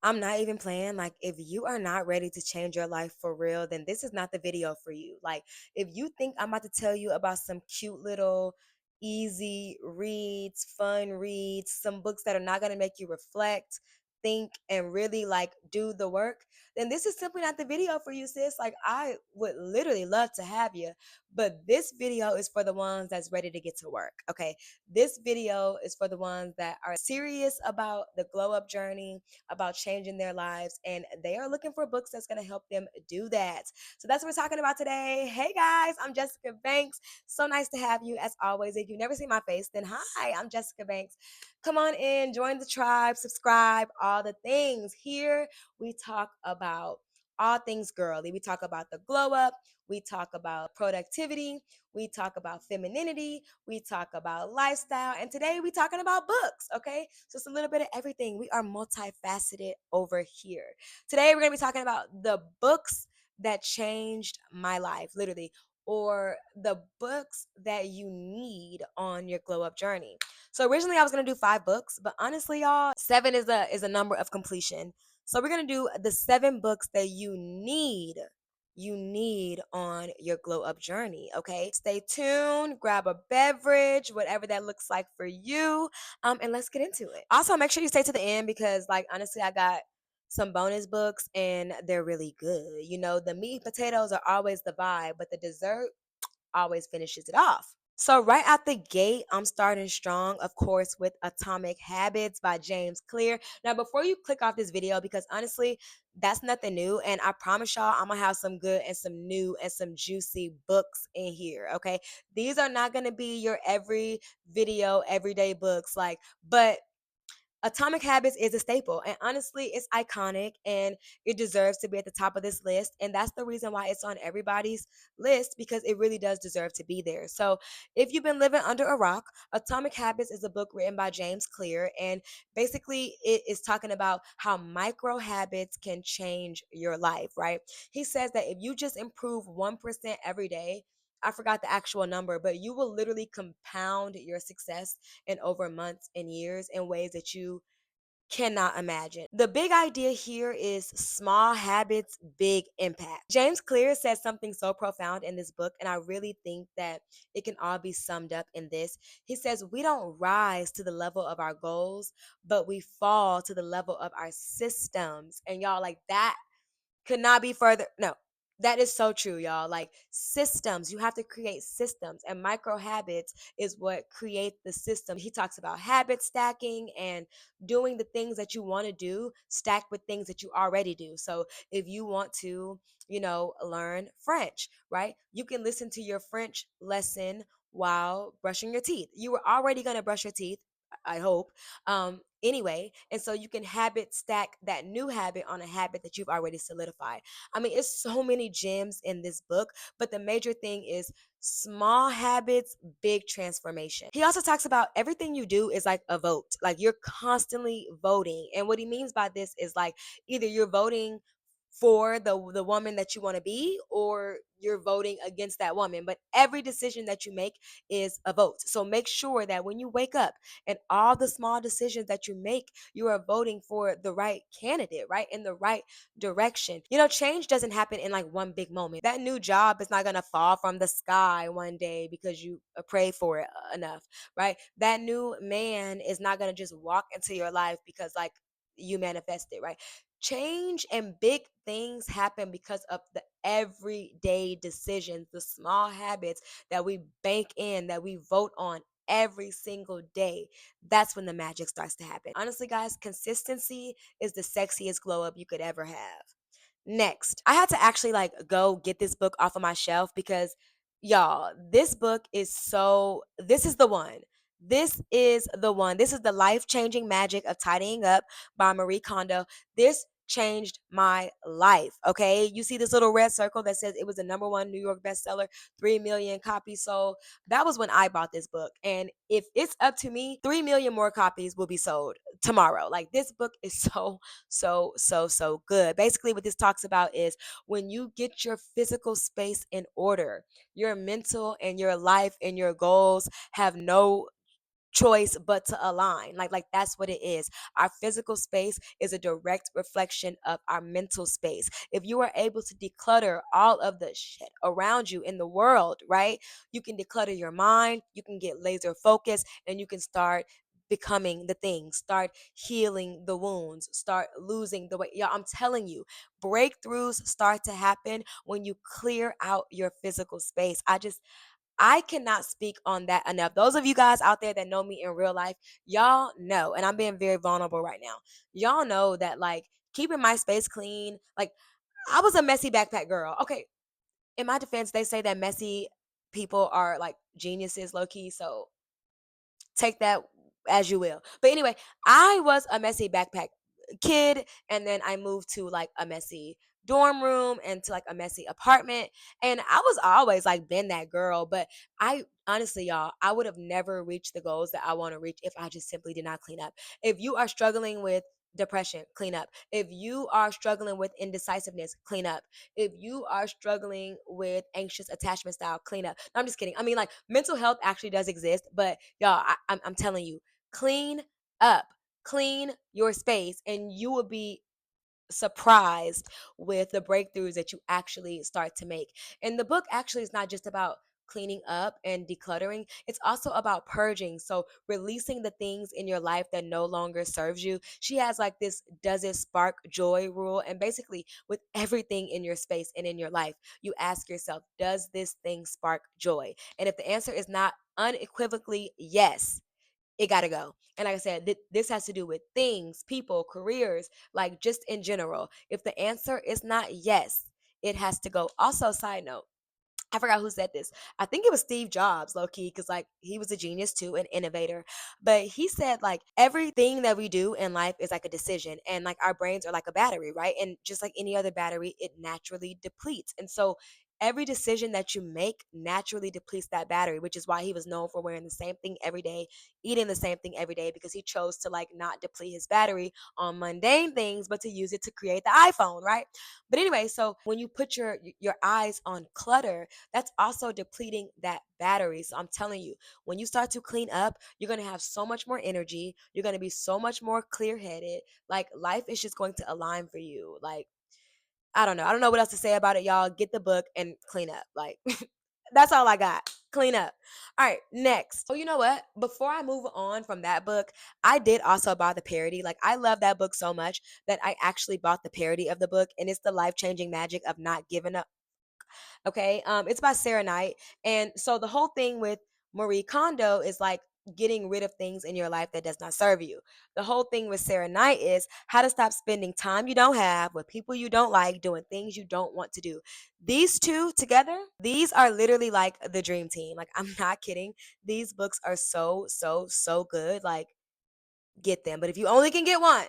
I'm not even playing. Like, if you are not ready to change your life for real, then this is not the video for you. Like, if you think I'm about to tell you about some cute little easy reads, fun reads, some books that are not going to make you reflect, think, and really like do the work, then this is simply not the video for you, sis. Like, I would literally love to have you, but this video is for the ones that's ready to get to work. Okay. This video is for the ones that are serious about the glow up journey, about changing their lives, and they are looking for books that's going to help them do that. So that's what we're talking about today. Hey guys, I'm Jessica Banks. So nice to have you as always. If you've never seen my face, then hi, I'm Jessica Banks. Come on in, join the tribe, subscribe, all the things. Here we talk about all things girly. We talk about the glow up, we talk about productivity, we talk about femininity, we talk about lifestyle, and today we talking about books, okay? So it's a little bit of everything. We are multifaceted over here. Today we're going to be talking about the books that changed my life, literally, or the books that you need on your glow up journey. So originally I was going to do 5 books, but honestly y'all, 7 is a number of completion. So we're going to do the 7 books that you need on your glow up journey. Okay, stay tuned, grab a beverage, whatever that looks like for you, and let's get into it. Also, make sure you stay to the end because, like, honestly, I got some bonus books and they're really good. You know, the meat and potatoes are always the vibe, but the dessert always finishes it off. So, right out the gate, I'm starting strong, of course, with Atomic Habits by James Clear. Now, before you click off this video, because honestly, that's nothing new. And I promise y'all, I'm going to have some good and some new and some juicy books in here. Okay. These are not going to be your every video, everyday books. Like, but Atomic Habits is a staple, and honestly, it's iconic and it deserves to be at the top of this list. And that's the reason why it's on everybody's list because it really does deserve to be there. So, if you've been living under a rock, Atomic Habits is a book written by James Clear, and basically, it is talking about how micro habits can change your life, right? He says that if you just improve 1% every day, I forgot the actual number, but you will literally compound your success and over months and years in ways that you cannot imagine. The big idea here is small habits, big impact. James Clear says something so profound in this book, and I really think that it can all be summed up in this. He says, we don't rise to the level of our goals, but we fall to the level of our systems. And y'all, like that could not be further. No, that is so true, y'all. Like systems, you have to create systems, and micro habits is what create the system. He talks about habit stacking and doing the things that you want to do stacked with things that you already do. So if you want to, learn French, right? You can listen to your French lesson while brushing your teeth. You were already going to brush your teeth, I hope. Anyway, and so you can habit stack that new habit on a habit that you've already solidified. I mean, it's so many gems in this book, but the major thing is small habits, big transformation. He also talks about everything you do is like a vote. Like you're constantly voting. And what he means by this is like either you're voting for the woman that you want to be or you're voting against that woman, but every decision that you make is a vote. So make sure that when you wake up and all the small decisions that you make, you are voting for the right candidate, right, in the right direction. Change doesn't happen in like one big moment. That new job is not going to fall from the sky one day because you prayed for it enough, right? That new man is not going to just walk into your life because like you manifest it, right? Change and big things happen because of the everyday decisions, the small habits that we bank in, that we vote on every single day. That's when the magic starts to happen. Honestly, guys, consistency is the sexiest glow up you could ever have. Next, I had to actually like go get this book off of my shelf because y'all, this book is this is the one. This is the one. This is The Life-Changing Magic of Tidying Up by Marie Kondo. This changed my life. Okay. You see this little red circle that says it was the number one New York bestseller, 3 million copies sold. That was when I bought this book. And if it's up to me, 3 million more copies will be sold tomorrow. Like this book is so good. Basically, what this talks about is when you get your physical space in order, your mental and your life and your goals have no choice but to align. Like that's what it is. Our physical space is a direct reflection of our mental space. If you are able to declutter all of the shit around you in the world, right? You can declutter your mind, you can get laser focused, and you can start becoming the thing, start healing the wounds, start losing the weight. Yeah, I'm telling you, breakthroughs start to happen when you clear out your physical space. I cannot speak on that enough. Those of you guys out there that know me in real life, y'all know, and I'm being very vulnerable right now. Y'all know that like keeping my space clean, like I was a messy backpack girl. Okay, in my defense, they say that messy people are like geniuses low key, so take that as you will. But anyway, I was a messy backpack kid, and then I moved to like a messy dorm room and to like a messy apartment. And I was always like been that girl, but I honestly, y'all, I would have never reached the goals that I want to reach if I just simply did not clean up. If you are struggling with depression, clean up. If you are struggling with indecisiveness, clean up. If you are struggling with anxious attachment style, clean up. No, I'm just kidding. I mean, like mental health actually does exist, but y'all, I'm telling you, clean up, clean your space, and you will be surprised with the breakthroughs that you actually start to make. And the book actually is not just about cleaning up and decluttering, it's also about purging, so releasing the things in your life that no longer serves you. She has like this does it spark joy rule, and basically with everything in your space and in your life, you ask yourself, does this thing spark joy? And if the answer is not unequivocally yes, it got to go. And like I said, this has to do with things, people, careers, like just in general. If the answer is not yes, it has to go. Also, side note, I forgot who said this. I think it was Steve Jobs, low key, because like he was a genius too, an innovator. But he said like everything that we do in life is like a decision, and like our brains are like a battery, right? And just like any other battery, it naturally depletes. And so every decision that you make naturally depletes that battery, which is why he was known for wearing the same thing every day, eating the same thing every day, because he chose to like not deplete his battery on mundane things, but to use it to create the iPhone, right? But anyway, so when you put your eyes on clutter, that's also depleting that battery. So I'm telling you, when you start to clean up, you're going to have so much more energy. You're going to be so much more clear headed. Like life is just going to align for you. Like, I don't know. I don't know what else to say about it, y'all. Get the book and clean up. Like, that's all I got. Clean up. All right, next. Oh, you know what? Before I move on from that book, I did also buy the parody. Like, I love that book so much that I actually bought the parody of the book, and it's The Life Changing Magic of Not Giving Up. Okay. It's by Sarah Knight. And so the whole thing with Marie Kondo is like getting rid of things in your life that does not serve you. The whole thing with Sarah Knight is how to stop spending time you don't have with people you don't like, doing things you don't want to do. These two together, these are literally like the dream team. Like, I'm not kidding. These books are so, so, so good. Like, get them. But if you only can get one,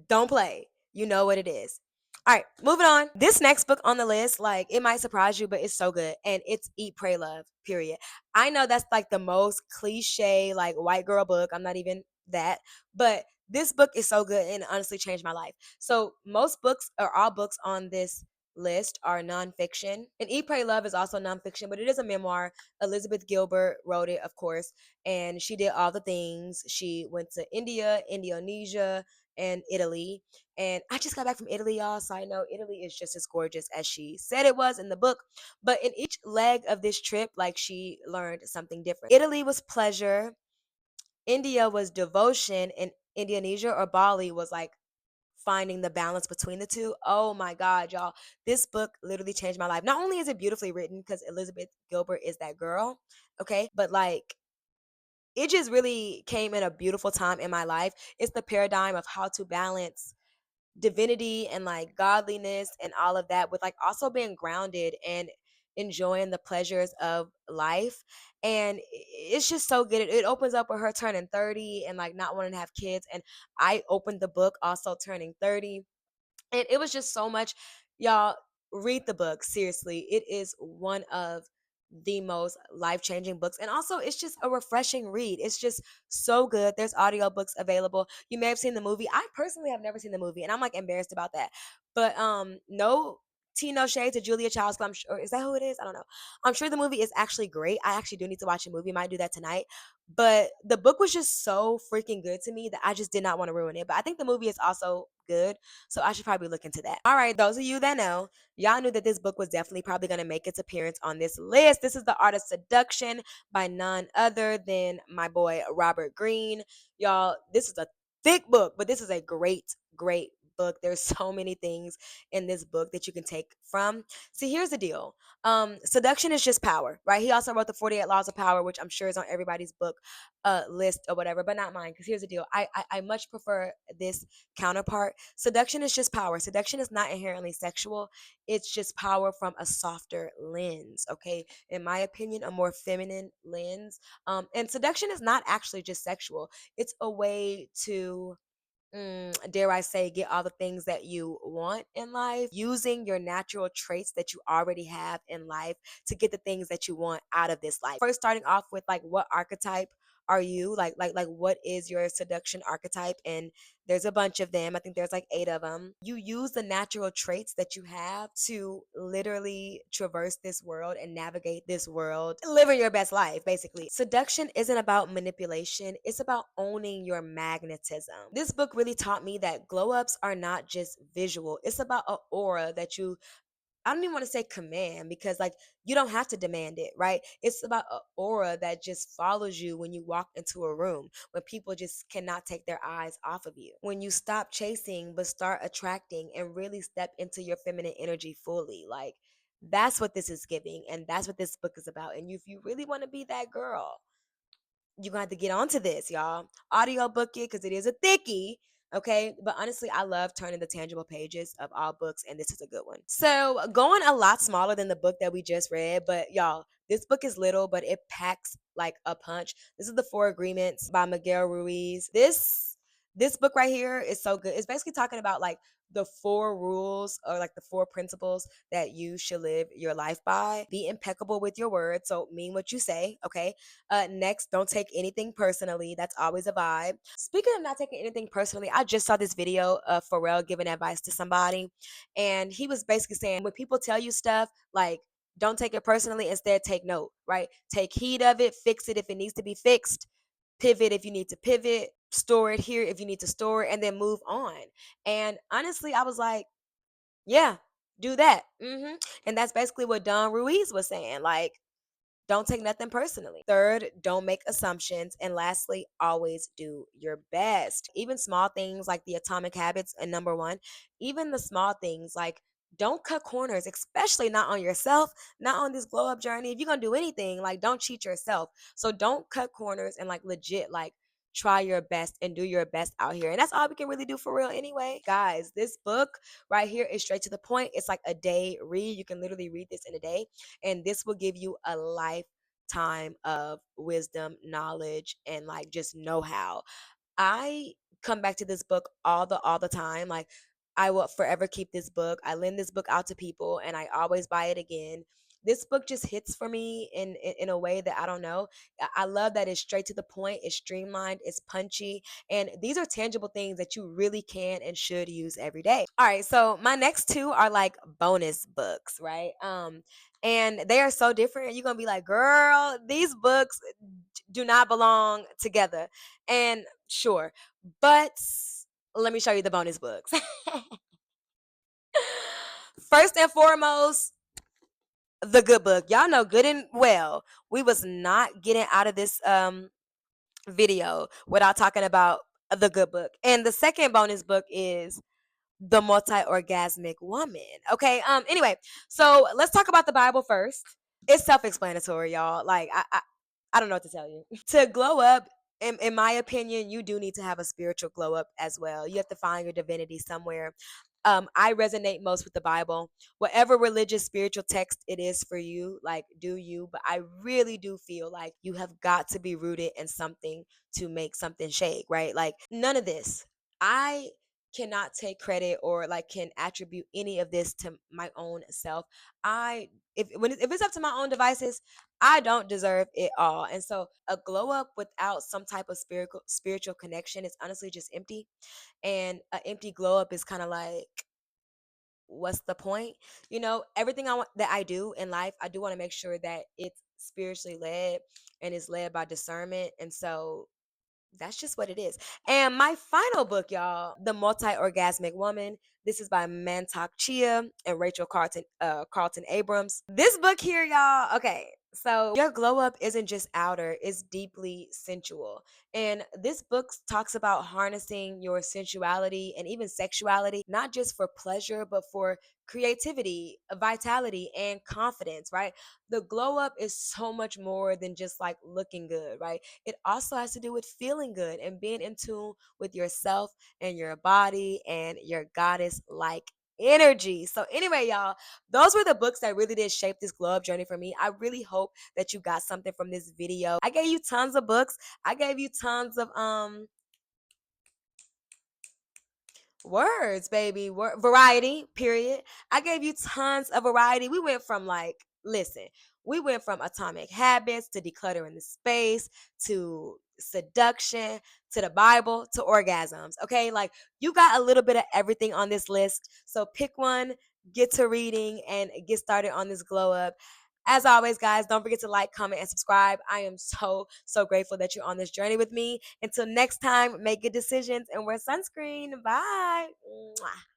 don't play. You know what it is. All right, moving on. This next book on the list, like it might surprise you, but it's so good. And it's Eat, Pray, Love, period. I know that's like the most cliche, like white girl book. I'm not even that. But this book is so good and honestly changed my life. So most books or all books on this list are nonfiction. And Eat, Pray, Love is also nonfiction, but it is a memoir. Elizabeth Gilbert wrote it, of course. And she did all the things. She went to India, Indonesia, and Italy. And I just got back from Italy, y'all. Side note, Italy is just as gorgeous as she said it was in the book. But in each leg of this trip, like she learned something different. Italy was pleasure, India was devotion, and Indonesia or Bali was like finding the balance between the two. Oh my God, y'all. This book literally changed my life. Not only is it beautifully written because Elizabeth Gilbert is that girl, okay, but like it just really came in a beautiful time in my life. It's the paradigm of how to balance divinity and like godliness and all of that with like also being grounded and enjoying the pleasures of life. And it's just so good. It opens up with her turning 30 and like not wanting to have kids, and I opened the book also turning 30, and it was just so much. Y'all, read the book, seriously. It is one of the most life-changing books, and also it's just a refreshing read. It's just so good. There's audiobooks available. You may have seen the movie. I personally have never seen the movie, and I'm like embarrassed about that. But no Tino Shade to Julia Childs. 'Cause I'm sure, is that who it is? I don't know. I'm sure the movie is actually great. I actually do need to watch a movie. Might do that tonight. But the book was just so freaking good to me that I just did not want to ruin it. But I think the movie is also good, so I should probably look into that. All right, those of you that know, y'all knew that this book was definitely probably going to make its appearance on this list. This is The Art of Seduction by none other than my boy Robert Greene. Y'all, this is a thick book, but this is a great, great book. There's so many things in this book that you can take from. See, here's the deal. Seduction is just power, right? He also wrote the 48 Laws of Power, which I'm sure is on everybody's book list or whatever, but not mine. Because here's the deal. I much prefer this counterpart. Seduction is just power. Seduction is not inherently sexual. It's just power from a softer lens. Okay. In my opinion, a more feminine lens. And seduction is not actually just sexual. It's a way to dare I say, get all the things that you want in life, using your natural traits that you already have in life to get the things that you want out of this life. First, starting off with like, what archetype are you? Like, what is your seduction archetype? And there's a bunch of them. I think there's like 8 of them. You use the natural traits that you have to literally traverse this world and navigate this world, living your best life, basically. Seduction isn't about manipulation, it's about owning your magnetism. This book really taught me that glow ups are not just visual, it's about an aura that you, I don't even want to say command, because like you don't have to demand it, right? It's about an aura that just follows you when you walk into a room, when people just cannot take their eyes off of you. When you stop chasing but start attracting and really step into your feminine energy fully. Like that's what this is giving, and that's what this book is about. And if you really want to be that girl, you're gonna have to get onto this, y'all. Audio book it because it is a thickie. Okay, but honestly, I love turning the tangible pages of all books, and this is a good one. So, going a lot smaller than the book that we just read, but y'all, this book is little, but it packs like a punch. This is The Four Agreements by Miguel Ruiz. This book right here is so good. It's basically talking about like the 4 rules or like the 4 principles that you should live your life by. Be impeccable with your words, so mean what you say, okay? Next, don't take anything personally. That's always a vibe. Speaking of not taking anything personally, I just saw this video of Pharrell giving advice to somebody, and he was basically saying when people tell you stuff, like don't take it personally. Instead, take note, right? Take heed of it, fix it if it needs to be fixed, pivot if you need to pivot, store it here if you need to store it, and then move on. And honestly, I was like, yeah, do that. And that's basically what Don Ruiz was saying. Like, don't take nothing personally. Third, don't make assumptions. And lastly, always do your best. Even small things like the atomic habits and number 1, even the small things like don't cut corners, especially not on yourself, not on this glow up journey. If you're going to do anything, like don't cheat yourself. So don't cut corners and like legit, like try your best and do your best out here. And that's all we can really do for real anyway. Guys, this book right here is straight to the point. It's like a day read. You can literally read this in a day, and this will give you a lifetime of wisdom, knowledge, and like just know how. I come back to this book all the time. Like I will forever keep this book. I lend this book out to people and I always buy it again. This book just hits for me in a way that I don't know. I love that it's straight to the point, it's streamlined, it's punchy, and these are tangible things that you really can and should use every day. All right, so my next 2 are like bonus books, right? And they are so different. You're gonna be like, girl, these books do not belong together. And sure, but let me show you the bonus books. First and foremost, the good book. Y'all know good and well we was not getting out of this video without talking about the good book. And the second bonus book is The Multi-Orgasmic Woman. Okay. Anyway, so let's talk about the Bible first. It's self-explanatory, y'all. Like I don't know what to tell you. To glow up, in my opinion, you do need to have a spiritual glow up as well. You have to find your divinity somewhere. I resonate most with the Bible. Whatever religious, spiritual text it is for you, like do you. But I really do feel like you have got to be rooted in something to make something shake, right? Like none of this. I cannot take credit or like can attribute any of this to my own self. I if it's up to my own devices, I don't deserve it all. And so a glow up without some type of spiritual connection is honestly just empty. And an empty glow up is kind of like, what's the point? Everything that I do in life, I do want to make sure that it's spiritually led and is led by discernment. And so that's just what it is. And my final book, y'all, The Multi-Orgasmic Woman. This is by Mantak Chia and Rachel Carlton Abrams. This book here, y'all, okay. So your glow up isn't just outer, it's deeply sensual. And this book talks about harnessing your sensuality and even sexuality, not just for pleasure, but for creativity, vitality, and confidence, right? The glow up is so much more than just like looking good, right? It also has to do with feeling good and being in tune with yourself and your body and your goddess like energy. So, anyway, y'all, those were the books that really did shape this glow up journey for me. I really hope that you got something from this video. I gave you tons of books. I gave you tons of words, baby. Variety, period. I gave you tons of variety. We went from listen, we went from atomic habits to decluttering the space to seduction to the Bible to orgasms. Okay, like you got a little bit of everything on this list. So pick one, get to reading, and get started on this glow up. As always, guys, don't forget to like, comment, and subscribe. I am so, so grateful that you're on this journey with me. Until next time, make good decisions and wear sunscreen. Bye. Mwah.